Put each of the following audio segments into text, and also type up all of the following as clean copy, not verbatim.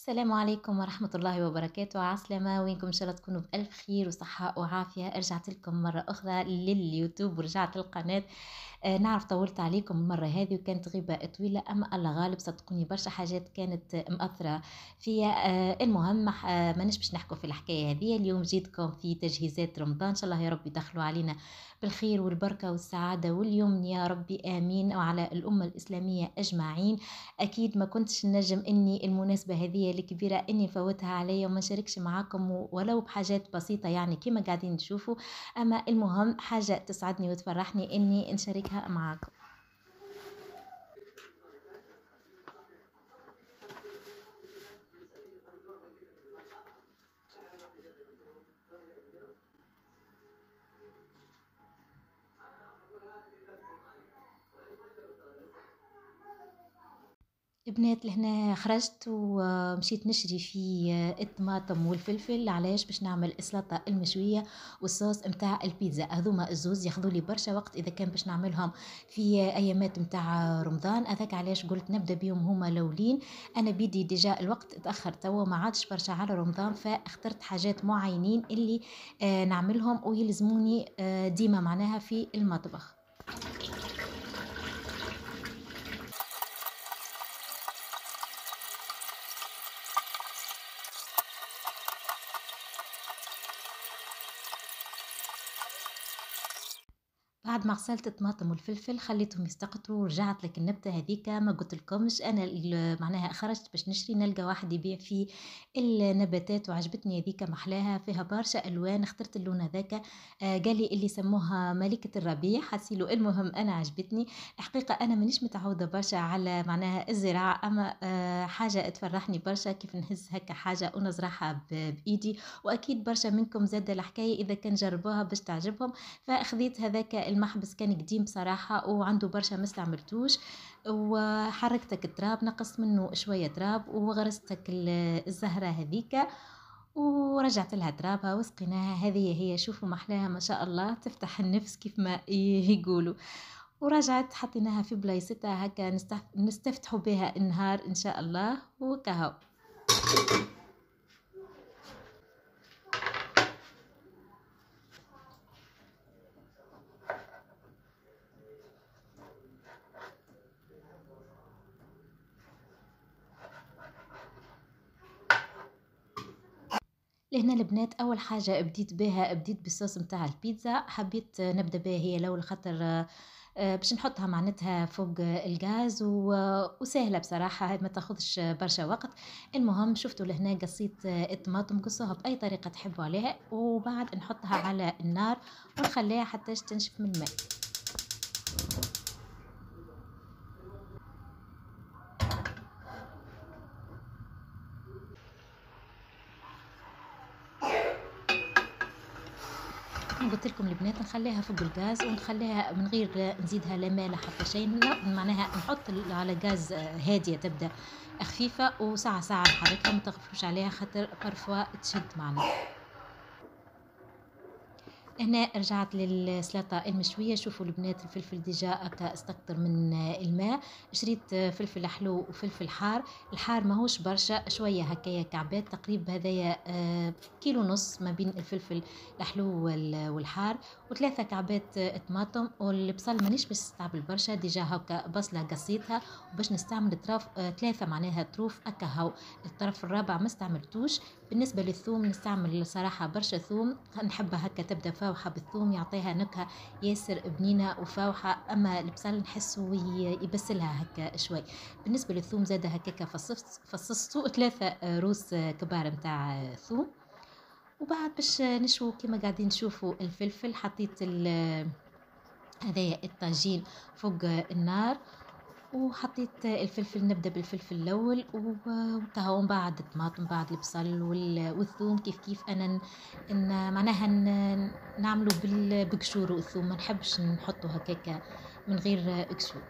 السلام عليكم ورحمة الله وبركاته، عسلامة. وينكم؟ إن شاء الله تكونوا بألف خير وصحة وعافية. رجعت لكم مرة أخرى لليوتيوب ورجعت للقناة. نعرف طولت عليكم المرة هذه وكانت غيبة طويلة، أما الله غالب صدقوني برشا حاجات كانت مأثرة فيا. المهم ماناش باش نحكوا في الحكاية هذه اليوم. جيتكم في تجهيزات رمضان، إن شاء الله يا رب يدخلوا علينا بالخير والبركة والسعادة واليمن يا ربي آمين، وعلى الأمة الإسلامية أجمعين. أكيد ما كنتش نجم إني المناسبة هذه الكبيرة إني فوتها عليا وما شاركش معاكم ولو بحاجات بسيطة، يعني كما قاعدين تشوفوا. أما المهم حاجة تسعدني وتفرحني إني نشاركها معاكم. البنات لهنا خرجت ومشيت نشري في الطماطم والفلفل، علاش؟ باش نعمل السلطة المشوية والصوص متاع البيتزا. هذوما الزوز ياخذوا لي برشا وقت اذا كان باش نعملهم في ايامات متاع رمضان، هذاك علاش قلت نبدا بيهم هما الاولين. انا بيدي ديجا الوقت اتاخر توا، ما عادش برشا على رمضان، فاخترت حاجات معينين اللي نعملهم ويلزموني ديما معناها في المطبخ. بعد ما غسلت الطماطم والفلفل خليتهم يستقطروا ورجعت لك النبتة هذيك ما قلت لكمش انا معناها خرجت باش نشري نلقى واحد يبيع فيه النباتات وعجبتني هذيك محلاها فيها برشا الوان، اخترت اللون هذاك. قال لي اللي سموها ملكة الربيع حسيلو. المهم انا عجبتني الحقيقة. انا مانيش متعودة برشا على معناها الزراعة، اما حاجة تفرحني برشا كيف نهز هكا حاجة ونزرعها بايدي، واكيد برشا منكم زاد الحكاية اذا كان جربوها باش تعجبهم. فاخذت هذاك المحبس كان قديم بصراحة وعنده برشا ما استعملتوش، وحركتك التراب نقصت منه شوية تراب وغرستك الزهرة هذيك ورجعت لها ترابها وسقيناها. هذه هي، شوفوا محلاها ما شاء الله تفتح النفس كيف ما يقولوا. ورجعت حطيناها في بلايصتها هكا نستفتحوا بها النهار ان شاء الله وكهو. لهنا البنات اول حاجه بديت بالصوص متاع البيتزا. حبيت نبدا بها هي الاول خاطر باش نحطها معناتها فوق الغاز وسهله بصراحه ما تاخذش برشا وقت. المهم شفتوا لهنا قصيت الطماطم، قصوها باي طريقه تحبوا عليها، وبعد نحطها على النار ونخليها حتى تنشف من الماء. قلت لكم البنات نخليها فوق الغاز ونخليها من غير نزيدها لا مالح حتى شيء، معناها نحط على غاز هاديه تبدا خفيفه، وساعه ساعه نحركها ما تغفلوش عليها خاطر بارفوا تشد معنا. هنا رجعت للسلطة المشوية. شوفوا البنات الفلفل ديجا هكا استكتر من الماء. شريت فلفل حلو وفلفل حار. الحار ماهوش برشا، شوية هكايا كعبات تقريبا، هذايا كيلو ونص ما بين الفلفل الحلو والحار، وثلاثة كعبات طماطم. والبصل مانيش باش نستعمل برشا، ديجا هكا بصلة قصيتها وباش نستعمل طرف ثلاثة معناها طروف هكا هاو. الطرف الرابع ما استعملتوش. بالنسبة للثوم نستعمل صراحة برشا ثوم، نحبها هكا تبدا فاوحة بالثوم يعطيها نكهة ياسر بنينة وفاوحة، أما البصل نحسه يبسلها هكا شوي. بالنسبة للثوم زاد هكاكا فصصته ثلاثة روس كبار متاع ثوم. وبعد باش نشوي كما قاعدين نشوفوا الفلفل، حطيت هذايا الطاجين فوق النار، وحطيت الفلفل. نبدا بالفلفل الاول وكهو، من بعد الطماطم، بعد البصل والثوم كيف كيف انا معناها نعمله بقشور والثوم، ما نحبش نحطه هكاكا من غير قشور.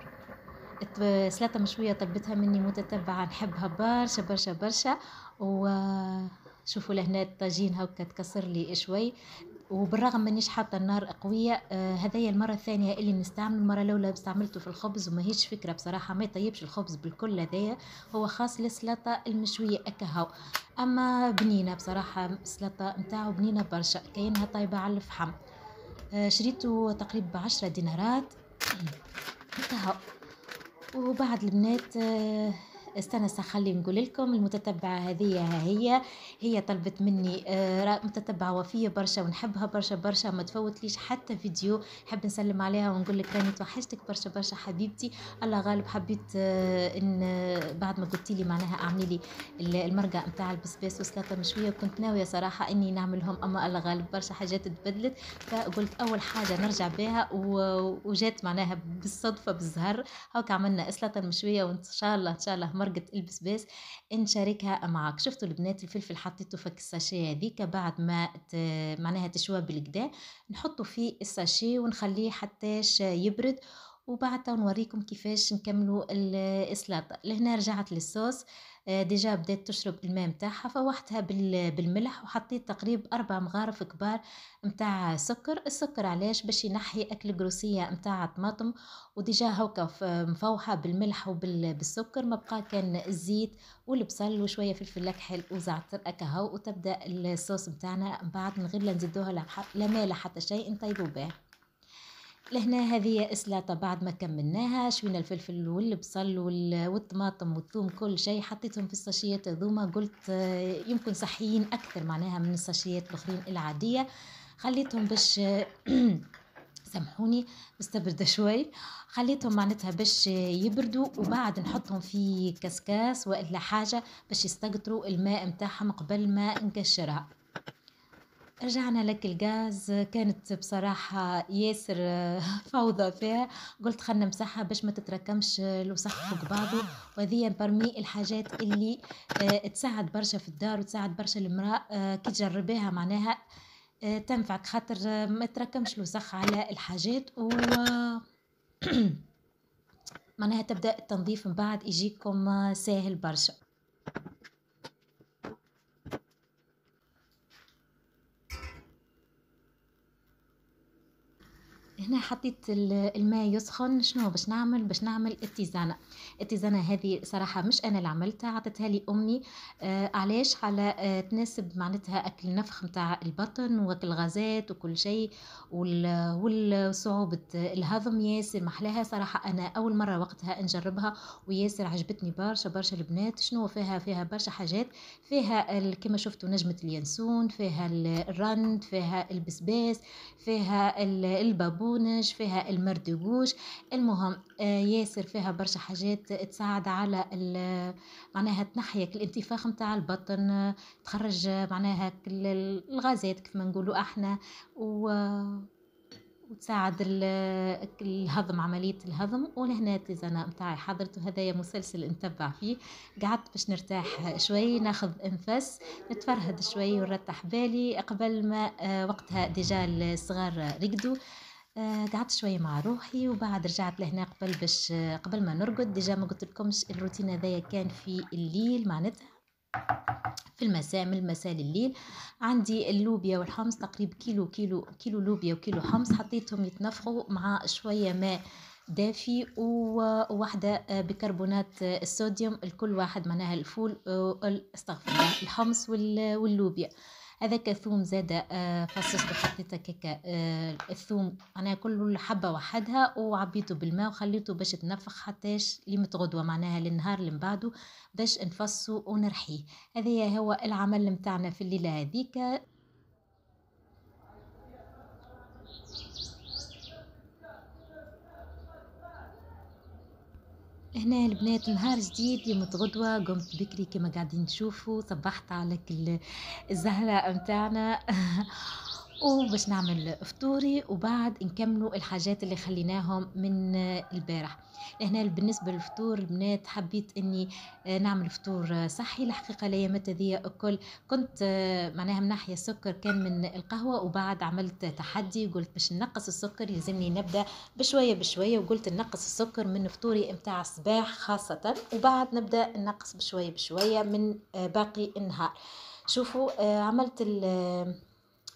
سلطة مشوية طلبتها مني متتبعة، نحبها برشا برشا برشا. وشوفوا لهنا الطاجين هكا تكسر لي شوي. وبالرغم مانيش حاطه النار قويه. هذايا المره الثانيه اللي نستعمل. المره الاولى استعملته في الخبز وماهيش فكره بصراحه، ما يطيبش الخبز بالكل. هذايا هو خاص للسلطه المشويه اكهو. اما بنينه بصراحه، السلطه نتاعو بنينه برشا كأنها طايبه على الفحم. شريته تقريبا ب10 دينارات اكهو. وبعد البنات استنى خلي نقول لكم المتتبعة هذه هي طلبت مني متتبعة وفية برشا ونحبها برشا برشا، ما تفوتليش حتى فيديو. حب نسلم عليها ونقول لك راني توحشتك برشا برشا حبيبتي. الله غالب حبيت ان بعد ما قلتي لي معناها اعملي لي المرقة نتاع البسباس وسلطة مشوية، وكنت ناوية صراحة اني نعملهم، اما الله غالب برشا حاجات تبدلت، فقلت اول حاجة نرجع بها وجات معناها بالصدفة بالزهر. هاك عملنا سلطة مشوية، وان شاء الله ان شاء الله مرقة البسباس نشاركها معاك. شفتوا البنات الفلفل حطيته في الساشيه هذيك بعد ما معناها تشوى بالكدا، نحطه في الساشيه ونخليه حتىش يبرد. وبعدها نوريكم كيفاش نكملوا السلطه. لهنا رجعت للصوص. ديجا بدات تشرب الماء متاعها، فوحتها بالملح، وحطيت تقريبا 4 مغارف كبار متاع سكر. السكر علاش؟ باش ينحي اكل القروسيه متاع الطماطم، وديجا هوكا مفوحه بالملح وبالسكر. ما بقى كان الزيت والبصل وشويه فلفل اكحل وزعتر اكاهو، وتبدا الصوص متاعنا بعد من غير لا نزيدوها لا مالح حتى شيء نطيبوا به. لهنا هذه السلطة بعد ما كملناها شوينا الفلفل والبصل والطماطم والثوم كل شيء حطيتهم في الساشيات هذوما. قلت يمكن صحيين أكثر معناها من الساشيات الأخرين العادية. خليتهم باش سامحوني استبرد شوي. خليتهم معناتها باش يبردوا، وبعد نحطهم في كسكاس وإلا حاجة باش يستقطروا الماء متاعهم قبل ما نقشرها. رجعنا لك الغاز، كانت بصراحة ياسر فوضى فيها. قلت خلنا نمسحها باش ما تتراكمش الوسخ فوق بعضه، وهذه برمي الحاجات اللي تساعد برشا في الدار وتساعد برشا المرأة كي تجربيها معناها تنفعك، خاطر ما تراكمش الوسخ على الحاجات و معناها تبدأ التنظيف من بعد يجيكم ساهل برشا. هنا حطيت الماء يسخن. شنو باش نعمل؟ باش نعمل التيزانة هذه صراحة مش أنا اللي عملتها، عطتها لي أمي. علاش؟ على تناسب معناتها أكل نفخ متاع البطن وأكل غازات وكل شيء، والصعوبة الهضم ياسر محلاها صراحة. أنا أول مرة وقتها نجربها وياسر عجبتني برشا برشا. البنات شنو فيها برشا حاجات، فيها كما شفتوا نجمة اليانسون، فيها الرند، فيها البسباس، فيها البابونج، فيها المردقوش. المهم ياسر فيها برشا حاجات تساعد على معناها تنحيك الانتفاخ متاع البطن، تخرج معناها الغازات كيف ما نقولوا احنا، وتساعد الهضم، عملية الهضم. ولهنا التيزانة متاعي حضرت، وهذايا مسلسل نتبع فيه. قعدت باش نرتاح شوي، ناخذ انفس، نتفرهد شوي ونرتاح بالي قبل ما وقتها ديجا الصغار رقدوا. قعدت شوي مع روحي، وبعد رجعت لهنا قبل ما نرقد. ديجا ما قلت لكمش الروتين هذايا كان في الليل معناتها في المساء، من المساء لليل. عندي اللوبيا والحمص تقريبا كيلو لوبيا وكيلو حمص، حطيتهم يتنفخوا مع شوية ماء دافي وواحدة بيكربونات الصوديوم الكل واحد. معناها الفول استغفر الله، الحمص واللوبيا. هذاك الثوم زادة فصصته حطيته كيكا الثوم معناها كل حبة وحدها، وعبيته بالماء وخليته باش تنفخ حتىش لمت غدوة معناها للنهار اللي بعده باش نفصه ونرحيه. هذا هو العمل متاعنا في الليلة هذيك. هنا البنات نهار جديد، يوم غدوة قمت بكري كما قاعدين تشوفوا، صبحت على الزهرة متاعنا وباش نعمل فطوري، وبعد نكملوا الحاجات اللي خليناهم من البارح. هنا بالنسبة للفطور البنات حبيت اني نعمل فطور صحي. الحقيقة الايامات هذه الكل كنت معناها من ناحية السكر كان من القهوة، وبعد عملت تحدي قلت باش نقص السكر يلزمني نبدأ بشوية بشوية، وقلت نقص السكر من فطوري متاع الصباح خاصة، وبعد نبدأ نقص بشوية بشوية من باقي النهار. شوفوا عملت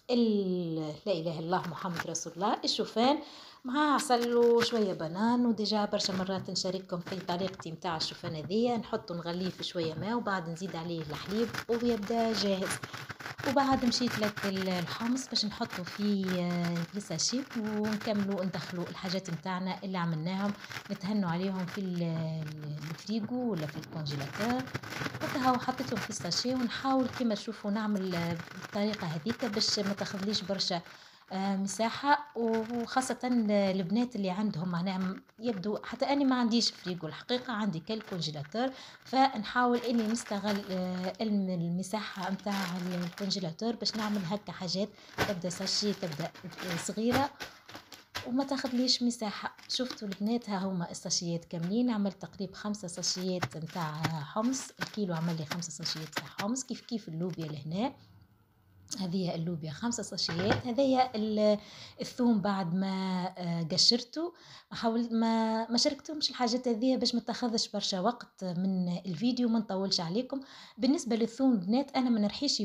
لا إله إلا الله محمد رسول الله الشوفان مع عسل وشوية بنان. وديجا برشا مرات نشارككم في طريقتي متاع الشوفان هذيا، نحطو نغليه في شوية ماء وبعد نزيد عليه الحليب ويبدا جاهز. وبعد مشيت لك الحمص باش نحطه في الساشي ونكملوا ندخلوا الحاجات متاعنا اللي عملناهم نتهنوا عليهم في الفريغو ولا في الكونجيلاتور. وكهو حطيتهم في الساشي ونحاول كما تشوفوا نعمل بالطريقة هذيك باش ما تاخذليش برشا مساحة. وخاصة البنات اللي عندهم معناها يبدو حتى أنا ما عنديش فريغو الحقيقة، عندي كالكونجيلاتور، فنحاول إني نستغل المساحة متاع الكونجيلاتور باش نعمل هكا حاجات تبدأ ساشي تبدأ صغيرة وما تاخذليش مساحة. شفتوا البنات ها هما الساشيات كاملين، عملت تقريبا 5 ساشيات متاع حمص، الكيلو عمل لي 5 ساشيات تاع حمص. كيف اللوبيا لهنا، هذه اللوبيا 5 ساشيات. هذايا الثوم بعد ما قشرته، حاولت ما شاركتهمش الحاجات هذه باش ما تاخذش برشا وقت من الفيديو، ما نطولش عليكم. بالنسبه للثوم بنات انا ما نرحيش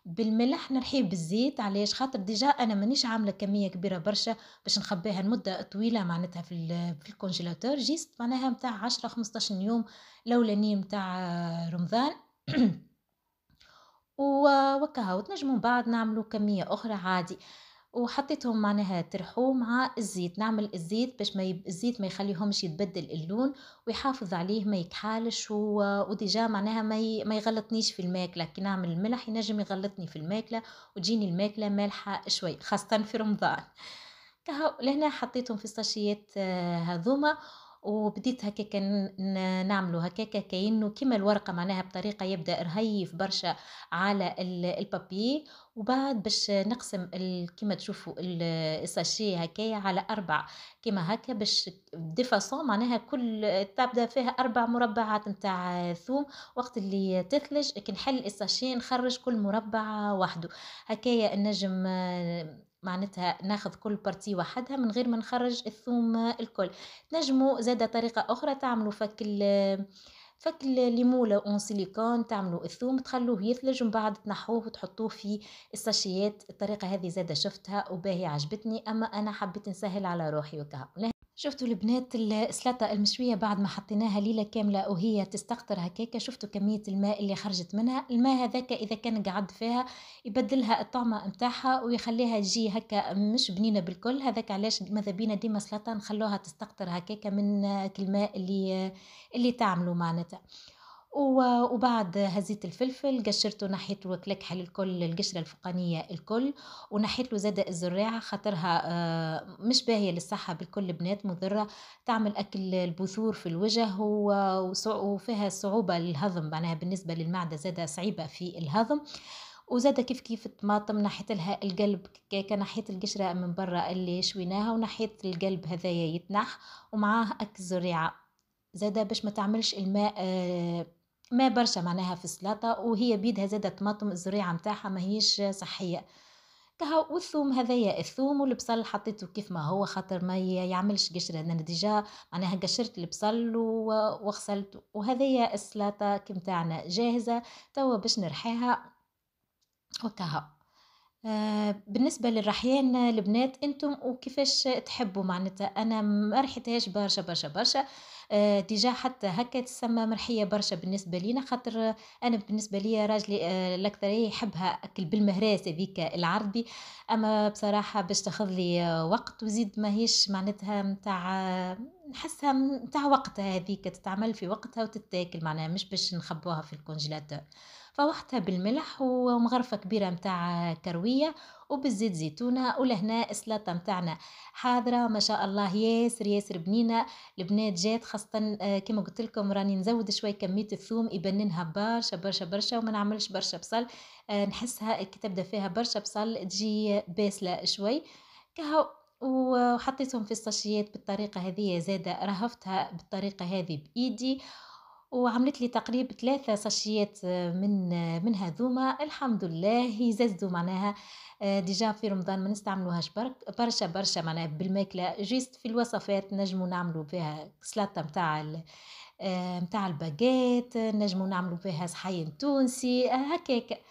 بالملح، نرحيه بالزيت. علاش؟ خاطر ديجا انا مانيش عامله كميه كبيره برشا باش نخبيها المده طويله معناتها في الكونجيلاتور، جيست معناها متاع 10 15 يوم الاولانيين متاع رمضان. وكهو تنجموا بعد نعملوا كمية أخرى عادي. وحطيتهم معناها ترحوا مع الزيت، نعمل الزيت باش الزيت ما يخليهمش يتبدل اللون ويحافظ عليه ما يكحالش وديجا معناها ما يغلطنيش في الماكلة. كي نعمل الملح ينجم يغلطني في الماكلة وتجيني الماكلة مالحة شوي خاصة في رمضان. كهو لهنا حطيتهم في الساشيات هذوما. وبديت هكاك نعملوا هكاك كأنه كيما الورقة معناها بطريقة يبدأ رهيف برشا على البابي. وبعد باش نقسم كيما تشوفوا الساشي هكايا على 4 كيما هكا باش ديفاسون معناها كل تبدا فيها 4 مربعات نتاع ثوم. وقت اللي تثلج كي نحل الساشي نخرج كل مربع وحده هكايا. النجم معناتها ناخذ كل بارتي وحدها من غير ما نخرج الثوم الكل. نجموا زادة طريقة أخرى تعملوا فك الليمولة اون سيليكون، تعملوا الثوم تخلوه يثلج ومن بعد تنحوه وتحطوه في الساشيات. الطريقة هذه زادة شفتها وباهي عجبتني، أما أنا حبيت نسهل على روحي وكهو. شفتوا البنات السلطة المشوية بعد ما حطيناها ليلة كاملة وهي تستقطر هكاكا، شفتوا كمية الماء اللي خرجت منها. الماء هذاك إذا كان قعد فيها يبدلها الطعمة متاعها ويخليها تجي هكا مش بنينة بالكل. هذاك علاش ماذا بينا ديما سلطة نخلوها تستقطر هكاكا من الماء اللي تعملوا معناتها. وبعد هزيت الفلفل قشرته نحيت له كلكحل الكل، القشرة الفوقانية الكل، ونحيت له زادة الزريعة خاطرها مش باهية للصحة بالكل بنات، مضرة، تعمل أكل البثور في الوجه وفيها صعوبة للهضم معناها بالنسبة للمعدة زادة صعيبة في الهضم. وزادة كيف الطماطم نحيت لها القلب كيكا، نحيت القشرة من برا اللي شويناها ونحيت القلب هذايا يتنح ومعاه أكل الزريعة زادة باش ما تعملش الماء ما برشا معناها في السلطة. وهي بيدها زادة طماطم الزريعة متاعها ما هيش صحية كهو. والثوم هذايا الثوم والبصل حطيته كيف ما هو خاطر ما يعملش قشرة، انا ديجا معناها قشرت البصل وغسلته. وهذايا السلطة كي متاعنا جاهزة توا باش نرحيها وكهو. بالنسبة للرحيان البنات انتم وكيفاش تحبوا معناتها، انا ما رحيتهاش برشا. ديجا حتى هكا تسمى مرحية برشا بالنسبة لينا خاطر انا بالنسبة لي راجلي الاكثرية يحبها اكل بالمهراس هذيك العربي. اما بصراحة باش تاخذ لي وقت وزيد ما هيش معناتها متاع نحسها متاع وقتها، هذيك تتعمل في وقتها وتتاكل معناها مش باش نخبوها في الكونجيلاتور. فوحتها بالملح ومغرفة كبيرة متاع كروية وبالزيت زيتونة. ولهنا السلطة متاعنا حاضرة ما شاء الله، ياسر بنينة. البنات جات خاصة كما قلت لكم راني نزود شوي كمية الثوم يبننها برشا وما نعملش برشا بصل. نحسها كي تبدا فيها برشا بصل تجي باسلة شوي كهو. وحطيتهم في الساشيات بالطريقة هذه، زادة رهفتها بالطريقة هذه بإيدي وعملت لي تقريبا 3 ساشيات من هذوما. الحمد لله يززدوا معناها ديجا في رمضان ما نستعملوهاش برشا معناها بالماكلة، جيست في الوصفات نجموا نعملوا فيها سلطة متاع الباجيت، نجموا نعملوا فيها صحين تونسي هكاك.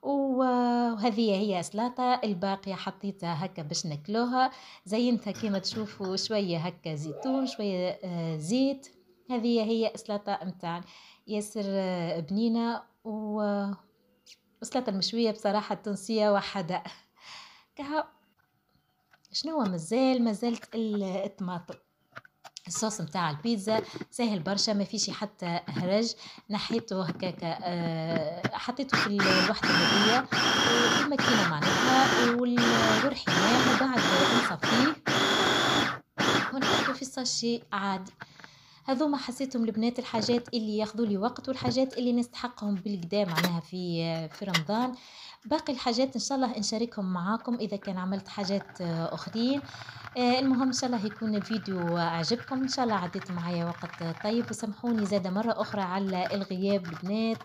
وهذه هي سلطة. الباقية حطيتها هكا باش ناكلوها، زينتها كما تشوفوا شوية هكا زيتون، شوية زيت. هذه هي سلطة متاعنا، ياسر بنينة. والسلطة المشوية بصراحة التونسية وحدها. كها شنو مازالت الطماطم. الصوص متاع البيتزا سهل برشا، ما فيش حتى هرج. نحيته هكاكا، حطيته في الوحدة هذية في الماكينة معناتها، والرحيناه وبعد نصفيه ونحطه في الساشي عادي. هذوما حسيتهم البنات الحاجات اللي ياخذوا لي وقت، والحاجات اللي نستحقهم بالقدا معناها في رمضان. باقي الحاجات ان شاء الله نشاركهم معاكم اذا كان عملت حاجات اخرين. المهم ان شاء الله يكون الفيديو عجبكم، ان شاء الله عديت معايا وقت طيب، وسامحوني زادة مرة اخرى على الغياب البنات.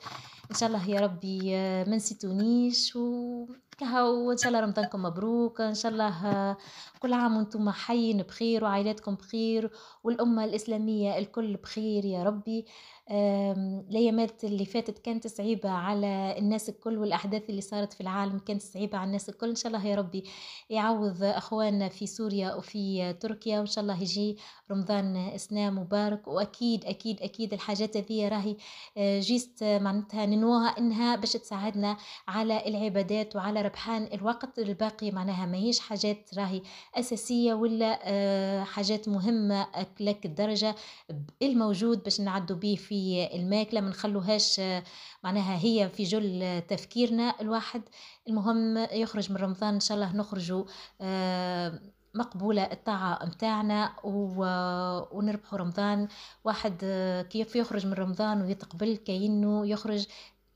ان شاء الله يا ربي ما نسيتونيش، وان شاء الله رمضانكم مبروك، ان شاء الله كل عام وانتم حيين بخير وعائلاتكم بخير، والأمة الإسلامية الكل بخير يا ربي. الأيامات اللي فاتت كانت صعيبة على الناس الكل، والأحداث اللي صارت في العالم كانت صعيبة على الناس الكل. إن شاء الله يا ربي يعوض أخواننا في سوريا وفي تركيا، وإن شاء الله يجي رمضان إسلام مبارك. وأكيد أكيد أكيد الحاجات هذه راهي جيست معناتها ننوها إنها باش تساعدنا على العبادات وعلى ربحان الوقت الباقي، معناها ما هيش حاجات راهي أساسية ولا حاجات مهمة لك الدرجة الموجود باش نعدوا به في الماكلة، ما نخلوهاش معناها هي في جل تفكيرنا الواحد. المهم يخرج من رمضان إن شاء الله نخرجوا مقبولة الطاعة متاعنا ونربحوا رمضان. واحد كيف يخرج من رمضان ويتقبل كأنه يخرج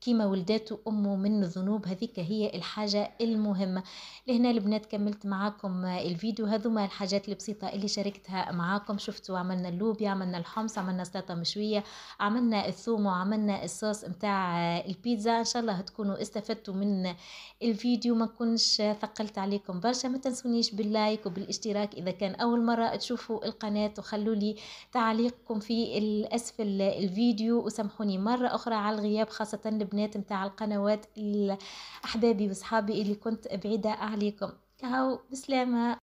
كيما ولداته أمه من الذنوب. هذيك هي الحاجة المهمة. لهنا البنات كملت معاكم الفيديو. هذوما الحاجات البسيطة اللي شاركتها معاكم. شفتوا عملنا اللوبيا، عملنا الحمص، عملنا سلطة مشوية، عملنا الثوم، وعملنا الصوص متاع البيتزا. إن شاء الله تكونوا استفدتوا من الفيديو، ما كنش ثقلت عليكم برشا. ما تنسونيش باللايك وبالاشتراك إذا كان أول مرة تشوفوا القناة، وخلوا لي تعليقكم في الأسفل الفيديو. وسامحوني مرة أخرى على الغياب، خاصة البنات متاع القنوات أحبابي وصحابي اللي كنت بعيدة عليكم. هاو بسلامة.